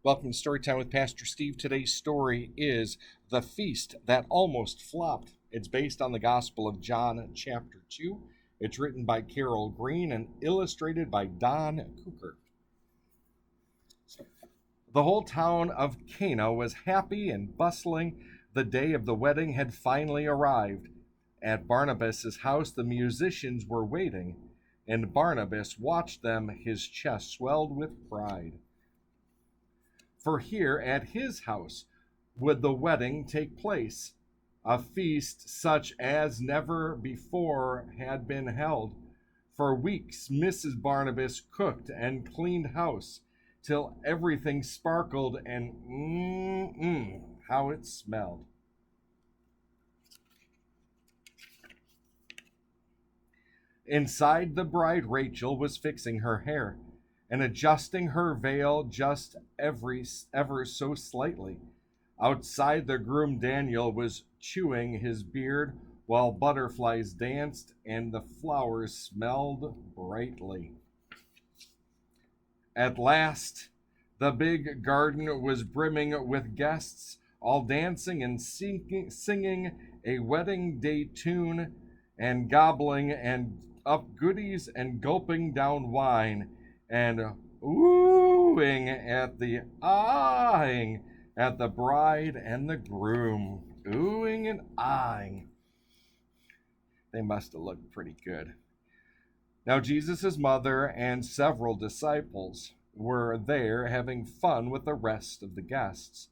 Welcome to Storytime with Pastor Steve. Today's story is The Feast That Almost Flopped. It's based on the Gospel of John, chapter 2. It's written by Carol Green and illustrated by Don Cooker. The whole town of Cana was happy and bustling. The day of the wedding had finally arrived. At Barnabas' house, the musicians were waiting, and Barnabas watched them, his chest swelled with pride. For here at his house would the wedding take place, a feast such as never before had been held. For weeks Mrs. Barnabas cooked and cleaned house till everything sparkled and how it smelled. Inside, the bride Rachel was fixing her hair and adjusting her veil just ever so slightly. Outside, the groom Daniel was chewing his beard while butterflies danced and the flowers smelled brightly. At last, the big garden was brimming with guests, all dancing and singing a wedding day tune and gobbling and up goodies and gulping down wine and oohing at the eyeing at the bride and the groom. Oohing and eyeing. They must have looked pretty good. Now Jesus' mother and several disciples were there having fun with the rest of the guests.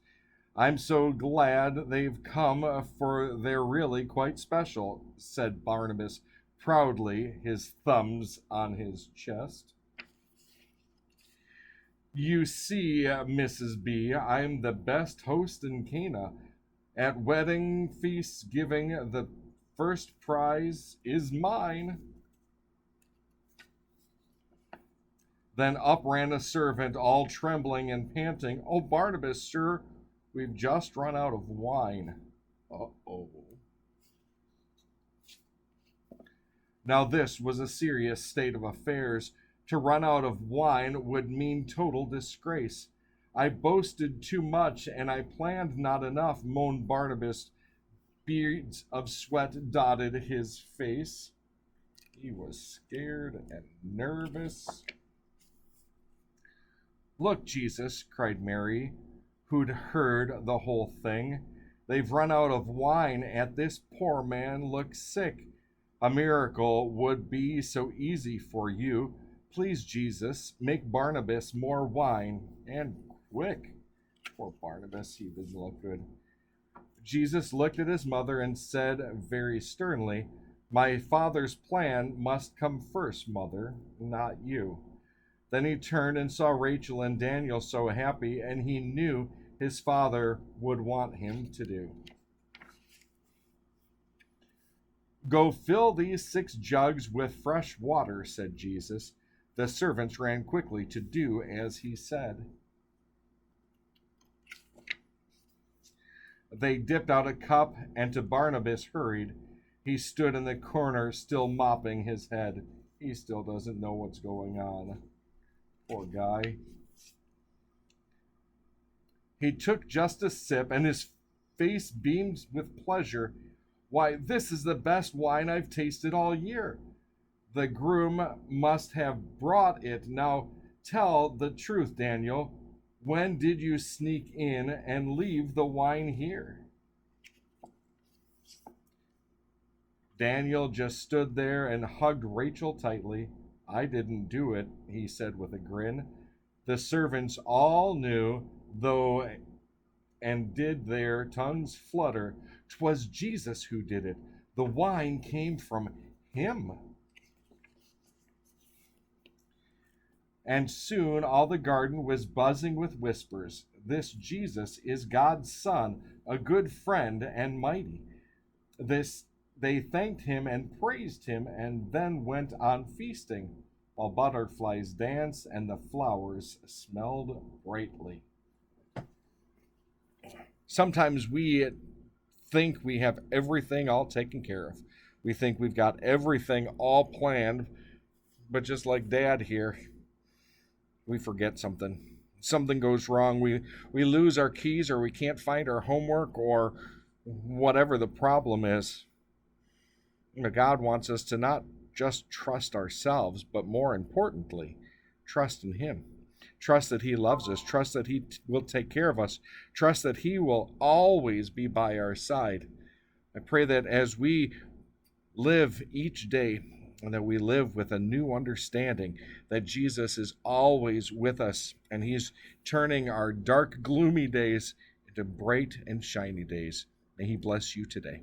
I'm so glad they've come, for they're really quite special, said Barnabas proudly, his thumbs on his chest. You see, Mrs. B, I'm the best host in Cana. At wedding feasts giving, the first prize is mine. Then up ran a servant, all trembling and panting. Oh, Barnabas, sir, we've just run out of wine. Uh-oh. Now this was a serious state of affairs. To run out of wine would mean total disgrace. I boasted too much and I planned not enough, moaned Barnabas. Beads of sweat dotted his face. He was scared and nervous. Look, Jesus, cried Mary, who'd heard the whole thing. They've run out of wine, and this poor man looks sick. A miracle would be so easy for you. Please, Jesus, make Barnabas more wine, and quick. Poor Barnabas, he doesn't look good. Jesus looked at his mother and said very sternly, My Father's plan must come first, mother, not you. Then he turned and saw Rachel and Daniel so happy, and he knew his father would want him to do. Go fill these 6 jugs with fresh water, said Jesus. The servants ran quickly to do as he said. They dipped out a cup, and to Barnabas hurried. He stood in the corner, still mopping his head. He still doesn't know what's going on. Poor guy. He took just a sip, and his face beamed with pleasure. Why, this is the best wine I've tasted all year. The groom must have brought it. Now tell the truth, Daniel. When did you sneak in and leave the wine here? Daniel just stood there and hugged Rachel tightly. I didn't do it, he said with a grin. The servants all knew, though, and did their tongues flutter. 'Twas Jesus who did it. The wine came from him. And soon all the garden was buzzing with whispers. This Jesus is God's Son, a good friend and mighty. They thanked him and praised him, and then went on feasting, while butterflies danced and the flowers smelled brightly. Sometimes we think we have everything all taken care of. We think we've got everything all planned, but just like Dad here, we forget something. something goes wrong, we lose our keys, or we can't find our homework, or whatever the problem is. God wants us to not just trust ourselves, but more importantly, trust in Him. Trust that He loves us. Trust that He will take care of us. Trust that He will always be by our side. I pray that as we live each day, and that we live with a new understanding that Jesus is always with us, and He's turning our dark, gloomy days into bright and shiny days. May He bless you today.